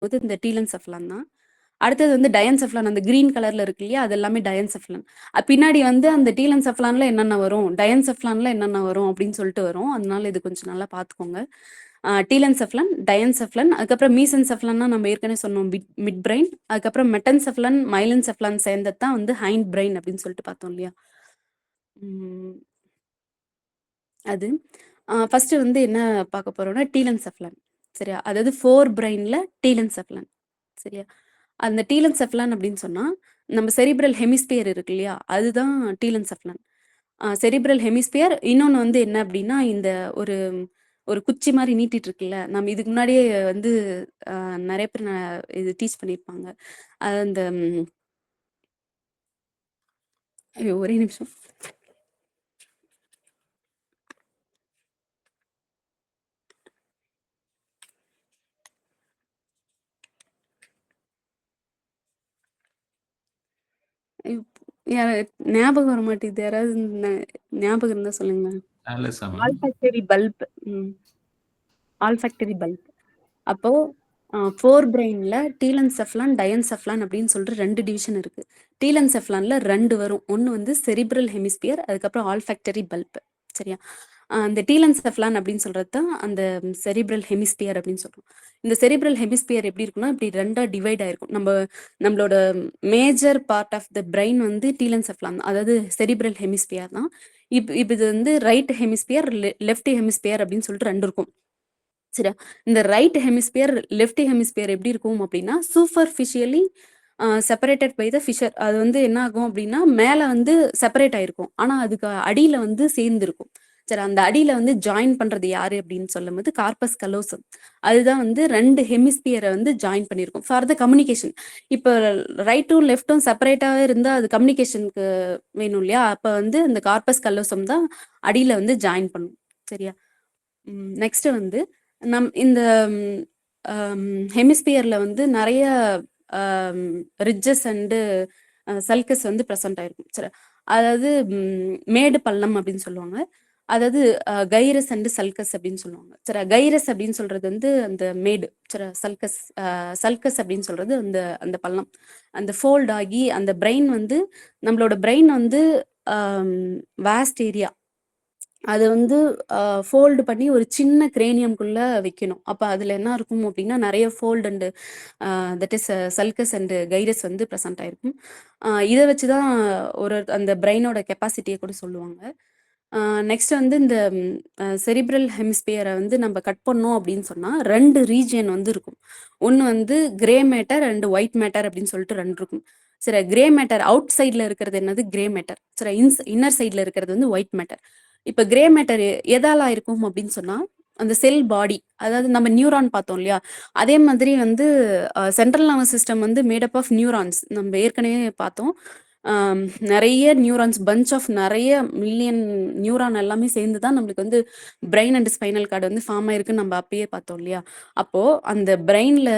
போது இந்த டீலன்செஃப்லான் தான். அடுத்தது வந்து டயன்செஃப்லான் அந்த கிரீன் கலர்ல இருக்கு இல்லையா? அது எல்லாமே டயன்செஃப்லான். பின்னாடி வந்து அந்த டீலன்செஃப்லான்ல என்னென்ன வரும், டயன்செஃப்லான்ல என்னென்ன வரும் அப்படின்னு சொல்லிட்டு வரும். அதனால இது கொஞ்சம் நல்லா பார்த்துக்கோங்க. டீலன்செஃப்லான், டயன்செஃப்லான், அதுக்கப்புறம் மீசன்செஃப்லான்னா நம்ம ஏற்கனவே சொன்னோம் மிட் பிரெயின், அதுக்கப்புறம் மெட்டன்செஃப்லான், மைலின்செஃப்லான் சேர்ந்தது தான் வந்து ஹைண்ட் பிரெயின் அப்படின்னு சொல்லிட்டு பார்த்தோம் இல்லையா? ம், அது ஃபர்ஸ்ட் வந்து என்ன பார்க்க போறோம்னா டீலன்செஃப்லான். சரியா? அதாவது 4 பிரெயின்ல டீலன்செஃப்லான். சரியா? அந்த டீலன்செஃப்லான் அப்படின்னு சொன்னா, நம்ம செரிப்ரல் ஹெமிஸ்பியர் இருக்கு இல்லையா? அதுதான் டீலன்செஃப்லான். செரிப்ரல் ஹெமிஸ்பியர் இன்னொன்னு வந்து என்ன அப்படின்னா, இந்த ஒரு ஒரு குச்சி மாரி நீட்டிட்டு இருக்குல்ல, நம்ம இதுக்கு முன்னாடியே வந்து அ நெறைய பேர் இது டீச் பண்ணியிருப்பாங்க. அது அந்த ஐயோ! ஒரே நிமிஷம். ஐயோ! யார ஞாபகம் வர மாட்டேங்குது. யாராவது ஞாபகம் இருந்தா சொல்லுங்களேன். ஆலசமா? Olfactory bulb. Olfactory bulb. அப்போ 4 பிரெயின்ல டீலன்செஃப்லான், டயன்செஃப்லான் அப்படின்னு சொல்லிட்டு 2 டிவிஷன் இருக்கு. டீலன்செஃப்லான்ல 2 வரும். ஒண்ணு வந்து செரிப்ரல் ஹெமிஸ்பியர், அதுக்கப்புறம் ஆல்ஃபாக்டரி பல்ப். சரியா? அந்த டீலன்செஃப்லான் அப்படின்னு சொல்றது தான் அந்த செரிப்ரல் ஹெமிஸ்பியர் அப்படின்னு சொல்றோம். இந்த செரிப்ரல் ஹெமிஸ்பியர் எப்படி இருக்குன்னா, இப்படி 2ஆ டிவைட் ஆயிருக்கும். நம்மளோட major part of the brain வந்து டீலன்செஃப்லான் தான். அதாவது செரிப்ரல் ஹெமிஸ்பியர் தான். இப்ப இது வந்து ரைட் ஹெமிஸ்பியர், லெஃப்ட் ஹெமிஸ்பியர் அப்படின்னு சொல்லிட்டு 2 இருக்கும். சரியா? இந்த ரைட் ஹெமிஸ்பியர், லெஃப்ட் ஹெமிஸ்பியர் எப்படி இருக்கும் அப்படின்னா, superficially separated by the fissure. அது வந்து என்ன ஆகும் அப்படின்னா, மேல வந்து செப்பரேட் ஆயிருக்கும். ஆனா அதுக்கு அடியில வந்து சேர்ந்திருக்கும். சரி, அந்த அடியில வந்து ஜாயின் பண்றது யாரு அப்படின்னு சொல்லும்போது கார்பஸ் கலோசம். அதுதான் வந்து 2 ஹெமிஸ்பியரை வந்து ஜாயின் பண்ணியிருக்கும் ஃபார் த கம்யூனிகேஷன். இப்போ ரைட்டும் லெஃப்ட்டும் செப்பரேட்டாவே இருந்தா அது கம்யூனிகேஷனுக்கு வேணும் இல்லையா? அப்ப வந்து இந்த கார்பஸ் கலோசம் தான் அடியில வந்து ஜாயின் பண்ணும். சரியா? நெக்ஸ்ட் வந்து இந்த ஹெமிஸ்பியர்ல வந்து நெறைய ரிட்ஜஸ் அண்டு சல்கஸ் வந்து ப்ரெசென்ட் ஆயிருக்கும். சரி, அதாவது மேடு பள்ளம் அப்படின்னு சொல்லுவாங்க. அதாவது கைரஸ் அண்டு சல்கஸ் அப்படின்னு சொல்லுவாங்க. சரி, கைரஸ் அப்படின்னு சொல்றது வந்து அந்த மேடு. சரி, சல்கஸ் அப்படின்னு சொல்றது அந்த அந்த பள்ளம். அந்த ஃபோல்ட் ஆகி அந்த பிரெயின் வந்து நம்மளோட பிரெயின் வந்து வாஸ்ட் ஏரியா அது வந்து ஃபோல்டு பண்ணி ஒரு சின்ன கிரேனியம்குள்ள வைக்கணும். அப்ப அதுல என்ன இருக்கும் அப்படின்னா, நெறைய fold and that is சல்கஸ் and கைரஸ் வந்து ப்ரெசென்ட் ஆயிருக்கும். இத வச்சு தான் அந்த பிரெயினோட கெப்பாசிட்டிய கூட சொல்லுவாங்க. நெக்ஸ்ட் வந்து இந்த செரிப்ரல் ஹெமிஸ்பியர வந்து நம்ம கட் பண்ணோம் அப்படின்னு சொன்னா, 2 ரீஜியன் வந்து இருக்கும். ஒண்ணு வந்து grey matter and white matter அப்படின்னு சொல்லிட்டு 2 இருக்கும். சரி, கிரே மேட்டர் அவுட் சைட்ல இருக்கிறது என்னது? Grey matter. சரி, இன்னர் சைட்ல இருக்கிறது வந்து ஒயிட் மேட்டர். இப்ப கிரே மேட்டர் எதால இருக்கும் அப்படின்னு சொன்னா, அந்த செல் பாடி, அதாவது நம்ம நியூரான் பார்த்தோம் இல்லையா? அதே மாதிரி வந்து சென்ட்ரல் நர்வஸ் சிஸ்டம் வந்து மேட் அப் ஆஃப் நியூரான்ஸ். நம்ம ஏற்கனவே பார்த்தோம். நெறைய நியூரான்ஸ், பஞ்ச் ஆஃப் நெறைய மில்லியன் நியூரான் எல்லாமே சேர்ந்து தான் நம்மளுக்கு வந்து பிரெயின் அண்ட் ஸ்பைனல் கார்டு வந்து ஃபார்ம் ஆயிருக்குன்னு நம்ம அப்பயே பார்த்தோம் இல்லையா? அப்போ அந்த பிரெயின்ல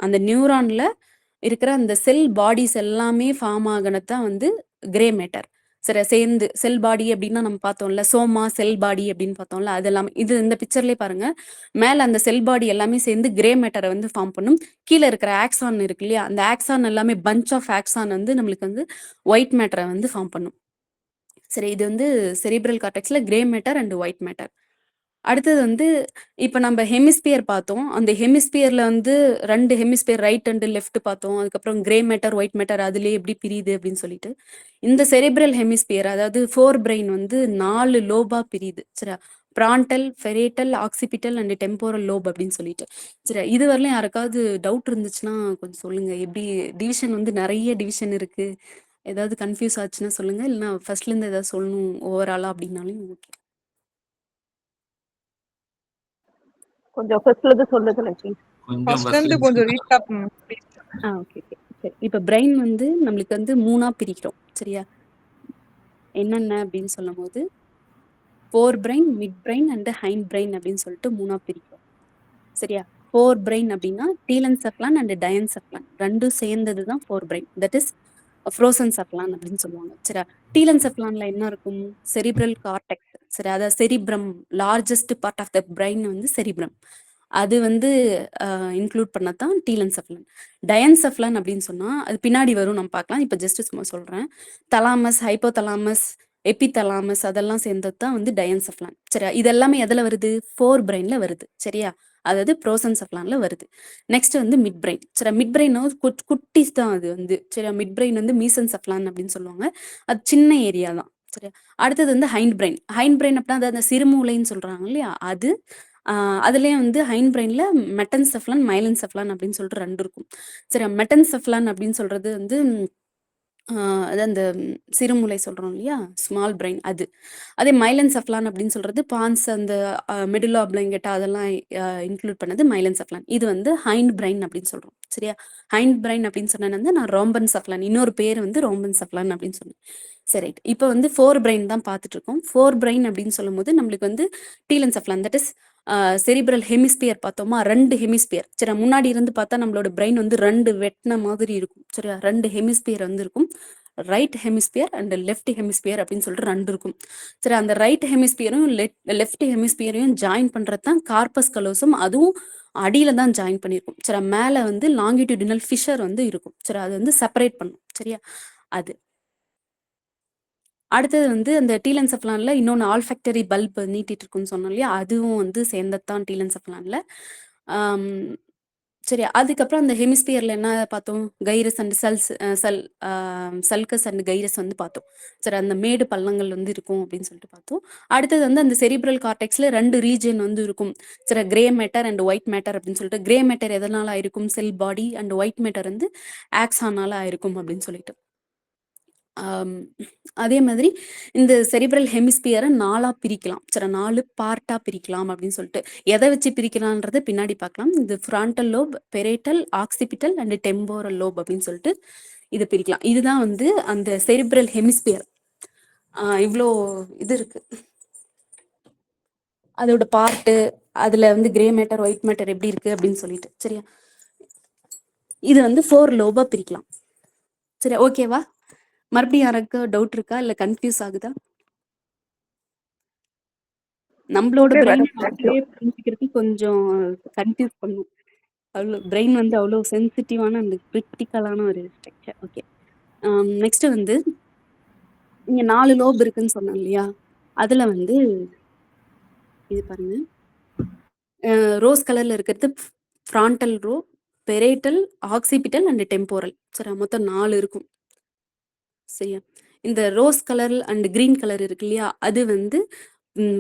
அந்த நியூரான்ல இருக்கிற அந்த செல் பாடிஸ் எல்லாமே ஃபார்ம் ஆகுனது தான் வந்து கிரே மேட்டர். சரி, சேர்ந்து செல் பாடி அப்படின்னா நம்ம பார்த்தோம்ல, சோமா செல் பாடி அப்படின்னு பார்த்தோம்ல, அது எல்லாமே இது இந்த பிக்சர்லயே பாருங்க. மேல அந்த செல் பாடி எல்லாமே சேர்ந்து கிரே மேட்டரை வந்து ஃபார்ம் பண்ணும். கீழே இருக்கிற ஆக்சான் இருக்கு இல்லையா? அந்த ஆக்சான் எல்லாமே பஞ்ச் ஆஃப் ஆக்சான் வந்து நம்மளுக்கு வந்து ஒயிட் மேட்டரை வந்து ஃபார்ம் பண்ணும். சரி, இது வந்து செரிப்ரல் கார்டெக்ஸ்ல grey matter and white matter. அடுத்தது வந்து இப்ப நம்ம ஹெமிஸ்பியர் பார்த்தோம். அந்த ஹெமிஸ்பியர்ல வந்து 2 ஹெமிஸ்பியர் ரைட் அண்ட் லெஃப்ட் பார்த்தோம். அதுக்கப்புறம் கிரே மேட்டர், ஒயிட் மேட்டர் அதிலேயே எப்படி பிரியுது அப்படின்னு சொல்லிட்டு. இந்த செரிப்ரல் ஹெமிஸ்பியர் அதாவது 4 பிரெயின் வந்து 4 லோபா பிரியுது. சரியா? Frontal, parietal, occipital and temporal lobe அப்படின்னு சொல்லிட்டு. சரி, இது வரலையும் யாருக்காவது டவுட் இருந்துச்சுன்னா கொஞ்சம் சொல்லுங்க. எப்படி டிவிஷன் வந்து நெறைய டிவிஷன் இருக்கு. ஏதாவது கன்ஃப்யூஸ் ஆச்சுன்னா சொல்லுங்க. இல்லைன்னா ஃபர்ஸ்ட்ல இருந்து ஏதாவது சொல்லணும் ஓவராலா அப்படின்னாலும் ஓகே. கொஞ்சம் ஃபர்ஸ்ட்ல இருந்து சொல்லுங்களேன் ப்ளீஸ். கொஞ்சம் ஃபர்ஸ்ட்ல இருந்து கொஞ்சம் ரீகேப் ப்ளீஸ். Okay okay. சரி, இப்ப பிரெயின் வந்து நம்மளுக்கு வந்து 3ஆ பிரிக்கிறோம். சரியா? என்னென்ன அப்படின்னு சொல்லும்போது 4 brain, mid brain and hind brain அப்படின்னு சொல்லிட்டு 3ஆ பிரிக்கிறோம். சரியா? 4 பிரெயின் அப்படின்னா டீலன்செஃப்லான் அண்ட் டயன்செஃப்லான் 2ம் சேர்ந்தது தான் 4 பிரெயின். தட் இஸ் ஃப்ரோசன்செஃப்லான் அப்படின்னு சொல்லுவாங்க. சரியா? டீலன்செஃப்லான்ல என்ன இருக்கும்? Cerebral cortex. சரி, அதாவது cerebrum, largest part of the brain வந்து செரிப்ரம். அது வந்து இன்க்ளூட் பண்ணத்தான் டீலன்செஃபலன். டயன்செஃபலன் அப்படின்னு சொன்னா அது பின்னாடி வரும், நம்ம பார்க்கலாம். இப்போ ஜஸ்ட் சும்மா சொல்றேன். தலாமஸ், ஹைப்போதலாமஸ், எபிதலாமஸ் அதெல்லாம் சேர்ந்தது தான் வந்து டயன்செஃபலான். சரியா? இது எல்லாமே எதுல வருது? ஃபோர் பிரெயின்ல வருது. சரியா? அதாவது ப்ரோசன்செஃபலான்ல வருது. நெக்ஸ்ட் வந்து மிட் பிரெயின். சரியா? மிட் பிரெயின் குட்டீஸ் தான் அது வந்து. சரியா? மிட் பிரெயின் வந்து மீசன்செஃபலான் அப்படின்னு சொல்லுவாங்க. அது சின்ன ஏரியா தான். சரியா? அடுத்தது வந்து ஹைண்ட் பிரெயின். ஹைண்ட் பிரெயின் அப்படின்னா அது அந்த சிறுமூளைன்னு சொல்றாங்க இல்லையா? அது அதுலயே வந்து ஹைண்ட் பிரெயின்ல மெட்டன்செஃபலான், மைலன்செஃபலான் அப்படின்னு சொல்லிட்டு 2 இருக்கும். சரியா? மெட்டன்செஃபலான் அப்படின்னு சொல்றது வந்து அது அந்த சிறுமூளை சொல்றோம் இல்லையா? ஸ்மால் பிரெயின் அது. அதே மைலன்செஃபலான் அப்படின்னு சொல்றது பான்ஸ் அந்த மெடுல்லா ஆப்லாங்கேட்டா அதெல்லாம் இன்க்ளூட் பண்ணது மைலன்செஃபலான். இது வந்து ஹைண்ட் பிரெயின் அப்படின்னு சொல்றோம். சரியா? ஹைண்ட் பிரெயின் அப்படின்னு சொன்னது வந்து நான் ரோம்பன்செஃபலான், இன்னொரு பேர் வந்து ரோம்பன்செஃபலான் அப்படின்னு சொன்னேன். சரி, ரைட். இப்போ வந்து 4 பிரெயின் தான் பார்த்துட்டு இருக்கோம். 4 பிரெயின் அப்படின்னு சொல்லும்போது நம்மளுக்கு வந்து டீலன்செஃபலான், தட் இஸ் செரிப்ரல் ஹெமிஸ்பியர் பார்த்தோமா? 2 ஹெமிஸ்பியர். சரியா? முன்னாடி இருந்து பார்த்தா நம்மளோட பிரெயின் வந்து 2 வெட்டின மாதிரி இருக்கும். சரியா? 2 ஹெமிஸ்பியர் வந்து இருக்கும். Right hemisphere and left hemisphere அப்படின்னு சொல்லிட்டு 2 இருக்கும். சரி, அந்த ரைட் ஹெமிஸ்பியரும் லெஃப்ட் ஹெமிஸ்பியரையும் ஜாயின் பண்றது தான் கார்பஸ் கலோசம். அதுவும் அடியில தான் ஜாயின் பண்ணியிருக்கும். சரி, மேல வந்து லாங்கிடியூடினல் ஃபிஷர் வந்து இருக்கும். சரி, அது வந்து செப்பரேட் பண்ணும். சரியா? அது அடுத்தது வந்து அந்த டீலன்செஃபலான்ல இன்னொன்று ஆல்ஃபேக்டரி பல்ப் நீட்டிட்டு இருக்குன்னு சொன்னோம் இல்லையா? அதுவும் வந்து சேர்ந்ததான் டீலன்செஃபலான்ல. ஆம், சரி, அதுக்கப்புறம் அந்த ஹெமிஸ்பியர்ல என்ன பார்த்தோம்? கைரஸ் அண்ட் சல்கஸ் அண்ட் கைரஸ் வந்து பார்த்தோம். சரி, அந்த மேடு பள்ளங்கள் வந்து இருக்கும் அப்படின்னு சொல்லிட்டு பார்த்தோம். அடுத்தது வந்து அந்த செரிப்ரல் கார்டெக்ஸ்ல 2 ரீஜன் வந்து இருக்கும். சரி, grey matter and white matter அப்படின்னு சொல்லிட்டு. கிரே மேட்டர் எதனால ஆயிருக்கும்? செல் பாடி. அண்ட் ஒயிட் மேட்டர் வந்து ஆக்ஸானால ஆயிருக்கும் அப்படின்னு சொல்லிட்டு. அதே மாதிரி இந்த செரிப்ரல் ஹெமிஸ்பியரை 4ஆ பிரிக்கலாம். சரி, 4 பார்ட்டா பிரிக்கலாம் அப்படின்னு சொல்லிட்டு. எதை வச்சு பிரிக்கலான்றத பின்னாடி பார்க்கலாம். இது frontal lobe, பெரேட்டல், occipital and temporal lobe அப்படின்னு சொல்லிட்டு இது பிரிக்கலாம். இதுதான் வந்து அந்த செரிப்ரல் ஹெமிஸ்பியர். இவ்வளோ இது இருக்கு. அதோட பார்ட்டு, அதுல வந்து கிரே மேட்டர், ஒயிட் மேட்டர் எப்படி இருக்கு அப்படின்னு சொல்லிட்டு. சரியா? இது வந்து 4 லோபா பிரிக்கலாம். சரி, ஓகேவா? மறுபடியும் யாருக்கு டவுட் இருக்கா? இல்ல கன்ஃபியூஸ் ஆகுதா? நம்மளோட ஓகே பிரெயின் மேடம், தேங்க்யூ. நம்மளே புரிஞ்சுக்கிறதுக்கு கொஞ்சம் கன்ஃபியூஸ் பண்ணும். அவ்வளோ பிரெயின் வந்து அவ்வளோ சென்சிட்டிவான அந்த கிரிட்டிக்கலான ஒரு ஸ்ட்ரக்சர். ஓகே. நெக்ஸ்ட் வந்து இங்க 4 லோப் இருக்குன்னு சொன்னேன் இல்லையா? அதுல வந்து இது பாருங்க. ரோஸ் கலர்ல இருக்கிறது ஃப்ரான்டல் ரோ, பெரேட்டல், ஆக்சிபிட்டல் அண்ட் டெம்போரல். சரி, மொத்தம் 4 இருக்கும். சரியா? இந்த rose colour and green colour இருக்கு இல்லையா? அது வந்து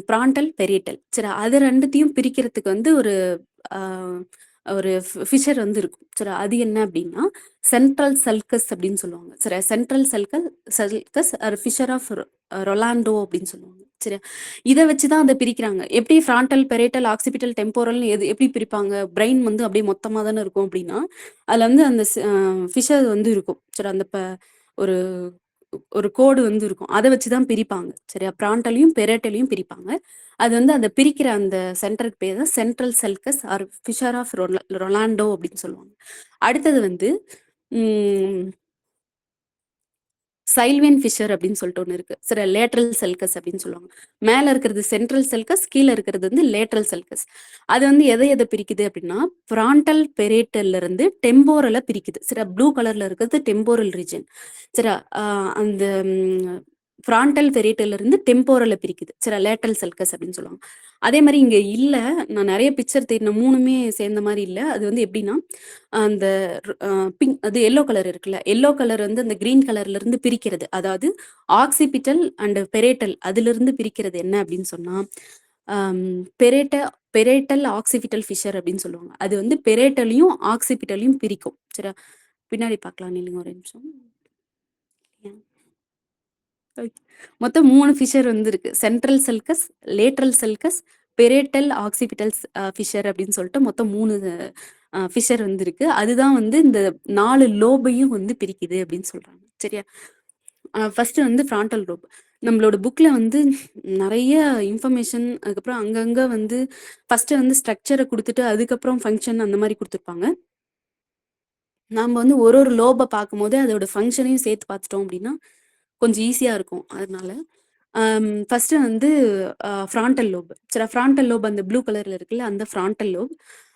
பிராண்டல், பெரியட்டல். சரி, அது 2த்தையும் பிரிக்கிறதுக்கு வந்து ஒரு ஃபிஷர் வந்து இருக்கும். சரி, அது என்ன அப்படின்னா சென்ட்ரல் சல்கஸ் அப்படின்னு சொல்லுவாங்க. சரி, சென்ட்ரல் சல்கஸ் ஃபிஷர் ஆஃப் ரொலாண்டோ அப்படின்னு சொல்லுவாங்க. சரி, இதை வச்சுதான் அதை பிரிக்கிறாங்க. எப்படி ஃப்ரான்டல், பெரேட்டல், ஆக்சிபிட்டல், டெம்போரல் எப்படி பிரிப்பாங்க? பிரெயின் வந்து அப்படியே மொத்தமா தானே இருக்கும் அப்படின்னா அதுல வந்து அந்த ஃபிஷர் வந்து இருக்கும். சரி, அந்த ஒரு ஒரு கோடு வந்து இருக்கும். அதை வச்சுதான் பிரிப்பாங்க. சரியா? பிராண்டலையும் பெரேட்டலையும் பிரிப்பாங்க. அது வந்து அந்த பிரிக்கிற அந்த சென்டருக்கு பேர் தான் central sulcus or fissure of Rolando அப்படின்னு சொல்லுவாங்க. அடுத்தது வந்து சைல்வியன் ஃபிஷர் அப்படின்னு சொல்லிட்டு ஒன்று இருக்கு. சரி, லேட்ரல் செல்கஸ் அப்படின்னு சொல்லுவாங்க. மேல இருக்கிறது சென்ட்ரல் செல்கஸ், கீழே இருக்கிறது வந்து லேட்ரல் செல்கஸ். அது வந்து எதை பிரிக்குது அப்படின்னா ஃப்ரான்டல் பெரேட்டல்ல இருந்து டெம்போரலை பிரிக்குது. சரி, ப்ளூ கலர்ல இருக்கிறது டெம்போரல் ரீஜன். சரி, அந்த ஃப்ரான்டல் பெரேட்டல்ல இருந்து டெம்போரலை பிரிக்குது. சரி, லேட்ரல் செல்கஸ் அப்படின்னு சொல்லுவாங்க. அதே மாதிரி இங்க இல்ல, நான் நிறைய பிக்சர் தேடின 3மே சேர்ந்த மாதிரி இல்ல. அது வந்து எப்படின்னா அந்த பிங்க், அது எல்லோ கலர் இருக்குல்ல, எல்லோ கலர் வந்து அந்த கிரீன் கலர்ல இருந்து பிரிக்கிறது. அதாவது ஆக்சிபிட்டல் அண்ட் பெரேட்டல் அதுல இருந்து பிரிக்கிறது என்ன அப்படின்னு சொன்னா பெரேட்ட பெரேட்டல் ஆக்சிபிட்டல் ஃபிஷர் அப்படின்னு சொல்லுவாங்க. அது வந்து பெரேட்டலையும் ஆக்சிபிட்டலையும் பிரிக்கும். சரி, பின்னாடி பார்க்கலாம். நீங்க ஒரு நிமிஷம். மொத்தம் 3 ஃபிஷர் வந்து இருக்கு. Central sulcus, lateral sulcus, parietal occipital fissure அப்படின்னு சொல்லிட்டு மொத்தம் 3 ஃபிஷர் வந்து இருக்கு. அதுதான் வந்து இந்த 4 லோபையும் வந்து பிரிக்குது அப்படின்னு சொல்றாங்க. சரியா? ஃபர்ஸ்ட் வந்து ஃப்ரான்டல் லோப். நம்மளோட புக்ல வந்து நிறைய இன்ஃபர்மேஷன், அதுக்கப்புறம் அங்கங்க வந்து ஃபர்ஸ்ட் வந்து ஸ்ட்ரக்சரை கொடுத்துட்டு அதுக்கப்புறம் ஃபங்க்ஷன் அந்த மாதிரி கொடுத்துருப்பாங்க. நாம வந்து ஒரு லோபை பார்க்கும்போது அதோட ஃபங்க்ஷனையும் சேர்த்து பார்த்துட்டோம் அப்படின்னா கொஞ்சம் ஈஸியா இருக்கும். அதனால ஃபர்ஸ்ட் வந்து ஃப்ரான்டல் லோப். சரி, ஃப்ரான்டல் லோப் அந்த ப்ளூ கலர்ல இருக்குல்ல, அந்த ஃப்ரான்டல் லோப்.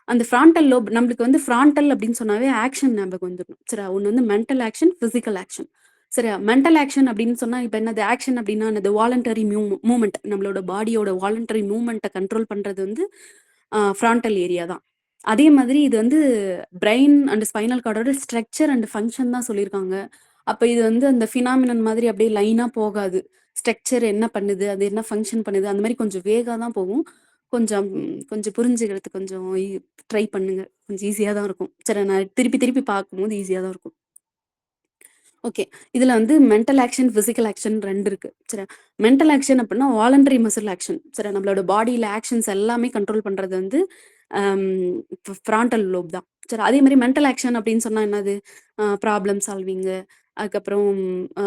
அந்த ஃப்ரான்டல் லோப் நம்மளுக்கு வந்து ஃப்ரான்டல் அப்படின்னு சொன்னாவே ஆக்ஷன் ஞாபகம் வந்துடும். சரியா? ஒண்ணு வந்து மென்டல் ஆக்ஷன், பிசிக்கல் ஆக்ஷன். சரியா? மென்டல் ஆக்ஷன் அப்படின்னு சொன்னா இப்ப என்னது ஆக்ஷன் அப்படின்னா என்னது வாலண்டரி மூவ்மெண்ட். நம்மளோட பாடியோட வாலண்டரி மூவ்மெண்ட்டை கண்ட்ரோல் பண்றது வந்து ஃப்ரான்டல் ஏரியா தான். அதே மாதிரி இது வந்து பிரெயின் அண்ட் ஸ்பைனல் கார்டோட ஸ்ட்ரக்சர் அண்ட் ஃபங்க்ஷன் தான் சொல்லியிருக்காங்க. அப்ப இது வந்து அந்த ஃபினாமினன் மாதிரி அப்படியே லைனா போகாது. ஸ்ட்ரக்சர் என்ன பண்ணுது, அது என்ன ஃபங்க்ஷன் பண்ணுது, அந்த மாதிரி கொஞ்சம் வேகா தான் போகும். கொஞ்சம் கொஞ்சம் புரிஞ்சுக்கிறதுக்கு கொஞ்சம் ட்ரை பண்ணுங்க. கொஞ்சம் ஈஸியா தான் இருக்கும். சரி, நான் திருப்பி திருப்பி பார்க்கும்போது ஈஸியா தான் இருக்கும். ஓகே. இதுல வந்து மென்டல் ஆக்ஷன், பிசிக்கல் ஆக்ஷன் 2 இருக்கு. சரியா? மென்டல் ஆக்ஷன் அப்படின்னா வாலண்டரி மசில் ஆக்ஷன். சரியா? நம்மளோட பாடியில ஆக்ஷன்ஸ் எல்லாமே கண்ட்ரோல் பண்றது வந்து அம் ஃப்ரான்டல் லோப் தான். சரி, அதே மாரி மென்டல் ஆக்ஷன் அப்படின்னு சொன்னா என்னது? ப்ராப்ளம் சால்விங்கு, அதுக்கப்புறம் அ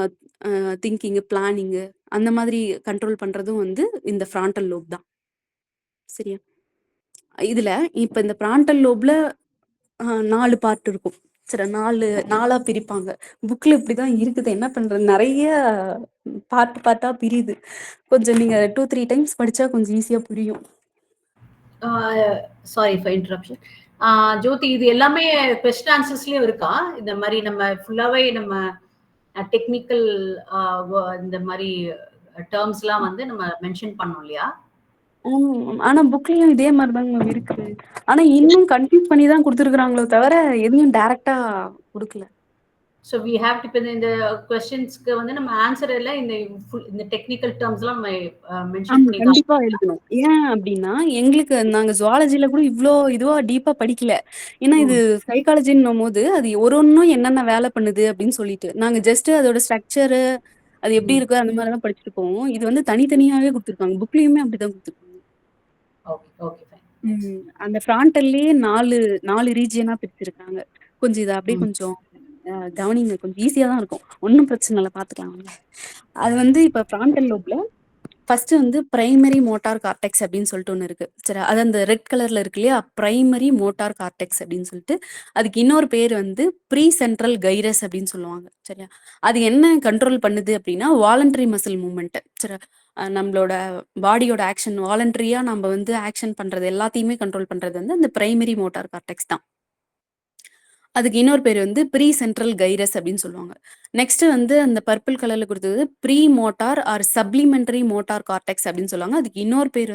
அ திங்கிங்கு, பிளானிங்கு அந்த மாதிரி கண்ட்ரோல் பண்றதும் வந்து இந்த ஃப்ரான்டல் லோப் தான். சரியா? இதுல இப்ப இந்த ஃப்ரான்டல் லோப்ல 4 பார்ட் இருக்கும். சரி, 4 பிரிப்பாங்க. புக்ல இப்படிதான் இருக்குது. என்ன பண்றது? நெறைய பார்ட்டா பிரியுது. கொஞ்சம் நீங்க 2, 3 டைம்ஸ் படிச்சா கொஞ்சம் ஈஸியா புரியும். Sorry for interruption. ஜோதி, இது எல்லாமே கொஸ்டின் ஆன்சர்ஸ்லயும் இருக்கா? இந்த மாதிரி நம்ம ஃபுல்லாவே நம்ம டெக்னிக்கல் இந்த மாதிரி டேர்ம்ஸ்லாம் வந்து நம்ம மென்ஷன் பண்ணோம் இல்லையா? ஆனா புக்லயும் இதே மாதிரி தாங்க இருக்கு. ஆனா இன்னும் கன்ஃபியூஸ் பண்ணி தான் கொடுத்துருக்காங்களோ தவிர எதையும் டைரக்டா கொடுக்கல. ஸோ வி ஹேவ் டு இப்போ இந்த கொஸ்டின்ஸ்க்கு வந்து நம்ம ஆன்சர் எல்லாம் இந்த டெக்னிக்கல் டேர்ம்ஸ்லாம் நம்ம மென்ஷன் பண்ணி கண்டிப்பா எழுதணும். ஏன் அப்படின்னா எங்களுக்கு நாங்க ஜுவாலஜில கூட இவ்ளோ இதுவா டீப்பா படிக்கல. ஏன்னா இது சைக்காலஜின்னும் போது அது ஒண்ணும் என்னென்ன வேலை பண்ணுது அப்படின்னு சொல்லிட்டு நாங்க ஜஸ்ட் அதோட ஸ்ட்ரக்சரு அது எப்படி இருக்கு அந்த மாதிரி தான் படிச்சுட்டு போவோம். இது வந்து தனித்தனியாவே கொடுத்துருக்காங்க. புக்லயுமே அப்படிதான் கொடுத்துருக்காங்க. Okay okay fine. அந்த ஃப்ரான்டல்லயே 4 ரீஜியனா பிரிச்சிருக்காங்க. கொஞ்சம் இத அப்படியே கொஞ்சம் கவனிங்க. கொஞ்சம் ஈஸியா தான் இருக்கும். ஒண்ணும் பிரச்சனை இல்ல, பார்த்துக்கலாம் வாங்க. அது வந்து இப்ப ஃப்ரான்டல் லோப்ல ஃபர்ஸ்ட் வந்து பிரைமரி மோட்டார் கார்டெக்ஸ் அப்படின்னு சொல்லிட்டு ஒண்ணு இருக்கு. சரி, அது அந்த ரெட் கலர்ல இருக்கு இல்லையா? பிரைமரி மோட்டார் கார்டெக்ஸ் அப்படின்னு சொல்லிட்டு அதுக்கு இன்னொரு பேர் வந்து ப்ரீ சென்ட்ரல் கைரஸ் அப்படின்னு சொல்லுவாங்க. சரியா? அது என்ன கண்ட்ரோல் பண்ணுது அப்படின்னா வாலண்டரி மசில் மூவ்மெண்ட். சரி, நம்மளோட பாடியோட ஆக்ஷன் வாலண்டரியா நம்ம வந்து ஆக்ஷன் பண்றது எல்லாத்தையுமே கண்ட்ரோல் பண்றது வந்து அந்த பிரைமரி மோட்டார் கார்டெக்ஸ் தான். அதுக்கு இன்னொரு பேர் வந்து ப்ரீ சென்ட்ரல் கைரஸ் அப்படின்னு சொல்லுவாங்க. நெக்ஸ்ட் வந்து அந்த பர்பிள் கலர்ல கொடுத்தது premotor or supplementary motor cortex அப்படின்னு சொல்லுவாங்க. அதுக்கு இன்னொரு பேர்